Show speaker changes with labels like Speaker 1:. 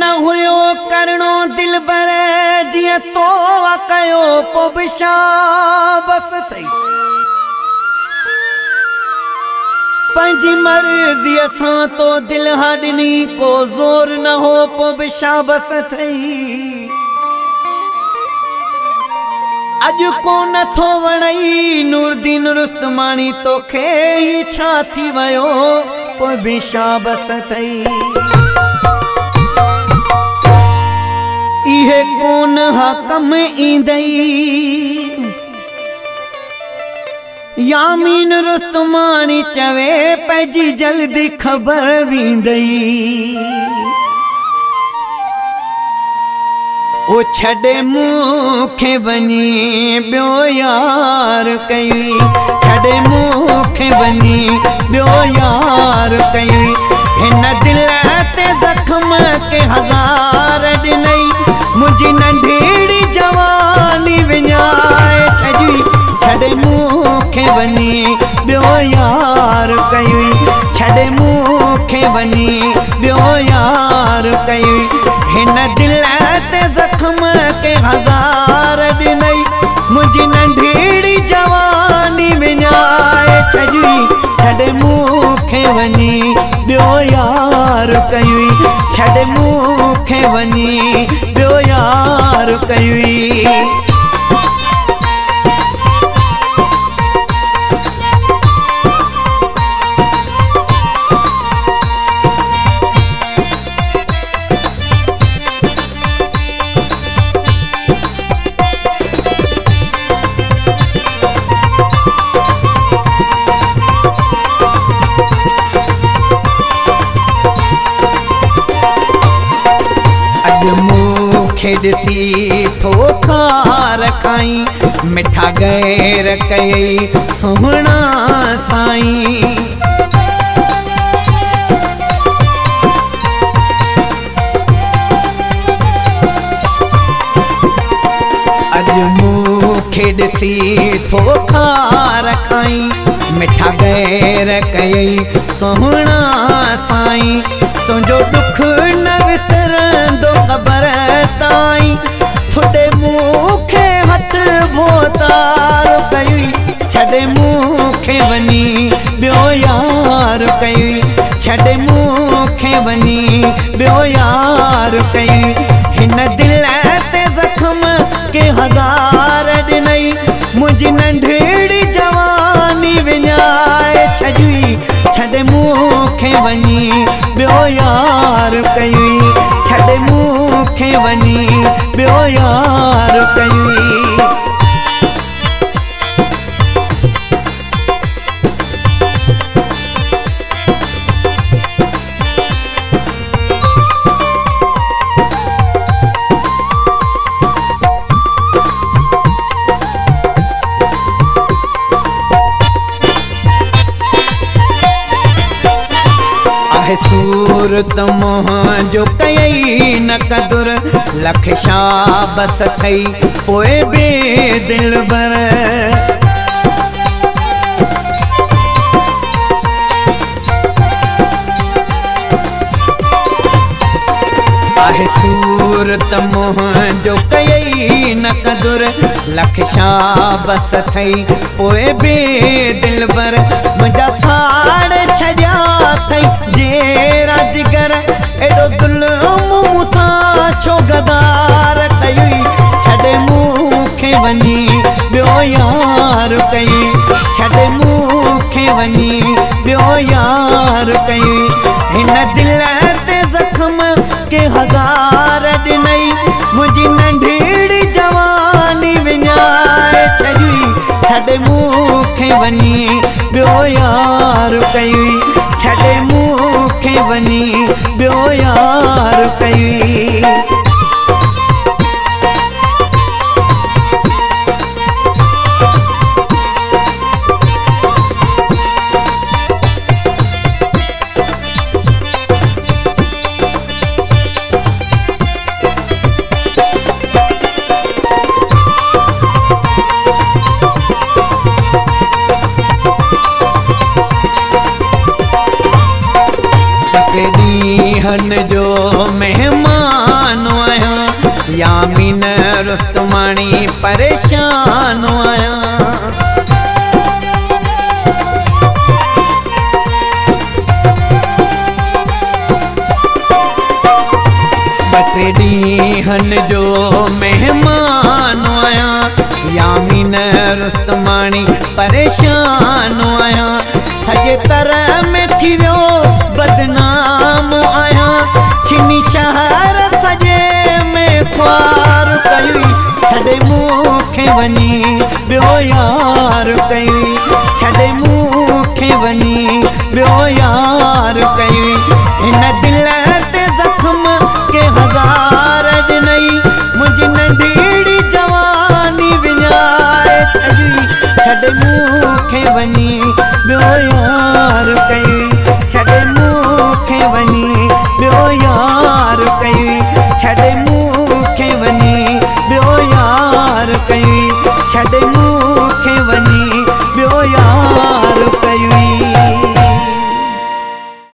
Speaker 1: न हुयो करणो दिल बर जिया तो कयो पो बिशाबस थई पंजी मर्जी असां तो दिल हाडनी को जोर न हो पो बिशाबस थई अज को नथो वणई नूरदीन रुस्तमानी तो खे ही छा थी वयो पो बिशाबस थई इहे कोन हा कम ईंदई यामीन रुस्तमानी चवे पैजी जल्दी खबर वींदई ओ छड़े मुखे वनी ब्यो यार कई छड़े मुखे वनी ब्यो यार कई हिन दिल ते जख्म के हजार दिनई मुझी नंढीड़ी जवानी विञाए छजी छड़े मुखे वनी ब्यो यार कई छड़े मुखे वनी ब्यो यार कई हिन दिल ते जख्म के हजार दिनई मुझी नंढीड़ी जवानी विञाए छजी छड़े मुखे वनी ब्यो यार कई छड़े मुखे वनी ब्यो यार कई खेदसी थो खार खाई मिठा गैर कई सुहना साई अज खेदसी थो खार खाई मिठा गैर कई सुहना साई तुझो दुख न विसरंदो ख़बर ताई थोड़े मुखे हथ भोतार कई छड़े मुखे वनी ब्यो यार कई छड़े मुखे वनी ब्यो यार कई हिन दिल ते जख्म के हजार दिनई मुझी नंढीड़ी जवानी विञाए छजी छड़े मुखे वनी ब्यो यार कई छड़े मुखे वनी ब्यो यार कई सूरत मोह जो कई न कदुर लख शाबस थई पोए बे दिल बर आहे सूरत मोह जो कई न कदुर लख शाबस थई पोए बे दिल बर मुझा साड़ छजा थई जेरा जिगर एडो दुल्म था छो गदार कई छड़े मुखे वनी ब्यो यार कई छड़े मुखे वनी ब्यो यार कई हिन दिल ते जख्म के हजार दिनई मुझी नंढीड़ी जवानी विञाए छजी छड़े मुखे वनी ब्यो यार कई छड़े मुखे वनी ब्यो यार कई हन जो मेहमान रुस्तमानी परेशान आया। बटे ॾींहंनि जो मेहमान आया, यामीन रुस्तमानी परेशान आया। सॼे तरह में थी वियो बदनाम आया, छिनी शहर सॼे में ख्वार कई, छॾे मूंखे वञी ॿियो यार कई, छॾे मूंखे वञी ॿियो यार कई। हिन दिल ते ज़ख्म के हज़ार ॾिनई, मुंहिंजी नंढड़ी जवानी विञाए छॾी, छॾे मूंखे वञी ॿियो यार कई, छॾे मूंखे वञी ॿियो यार कई, छॾे मूंखे वञी ॿियो यार कई, छॾे मूंखे वञी ॿियो यार कई।